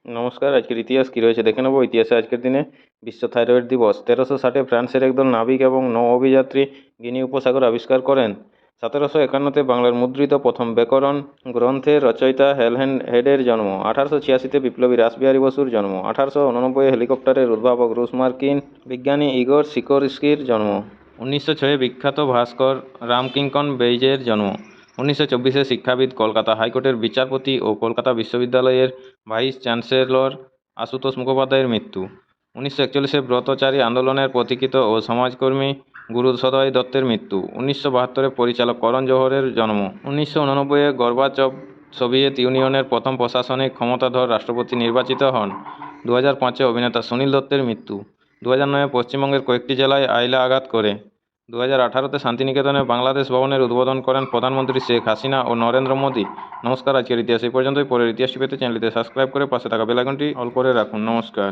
নমস্কার। আজকের ইতিহাস কী রয়েছে দেখে নেব। ইতিহাসে আজকের দিনে বিশ্ব থাইরয়েড দিবস। 1360 ফ্রান্সের একদল নাবিক এবং নৌ অভিযাত্রী গিনি উপসাগর আবিষ্কার করেন। 1751 বাংলার মুদ্রিত প্রথম ব্যাকরণ গ্রন্থের রচয়িতা হেলহেন হেডের জন্ম। 1886 বিপ্লবী রাসবিহারী বসুর জন্ম। 1889 হেলিকপ্টারের উদ্ভাবক রুশ মার্কিন বিজ্ঞানী ইগর সিকোরস্কির জন্ম। 1906 বিখ্যাত ভাস্কর রামকিঙ্কন বেইজের জন্ম। 1924 শিক্ষাবিদ, কলকাতা হাইকোর্টের বিচারপতি ও কলকাতা বিশ্ববিদ্যালয়ের ভাইস চ্যান্সেলর আশুতোষ মুখোপাধ্যায়ের মৃত্যু। 1941 ব্রতচারী আন্দোলনের পথিকৃৎ ও সমাজকর্মী গুরু সদয় দত্তের মৃত্যু। 1972 পরিচালক করণ জোহরের জন্ম। 1989 গর্বাচভ সোভিয়েত ইউনিয়নের প্রথম প্রশাসনিক ক্ষমতাধর রাষ্ট্রপতি নির্বাচিত হন। 2005 অভিনেতা সুনীল দত্তের মৃত্যু। 2009 পশ্চিমবঙ্গের কয়েকটি জেলায় আইলা আঘাত করে। 2018 শান্তিনিকেতনে বাংলাদেশ ভবনের উদ্বোধন করেন প্রধানমন্ত্রী শেখ হাসিনা ও নরেন্দ্র মোদী। নমস্কার। আজকের ইতিহাস এই পর্যন্তই। পরের ইতিহাসটি পেতে চ্যানেলটিতে সাবস্ক্রাইব করে পাশে থাকা বেল আইকনটি অল করে রাখুন। নমস্কার।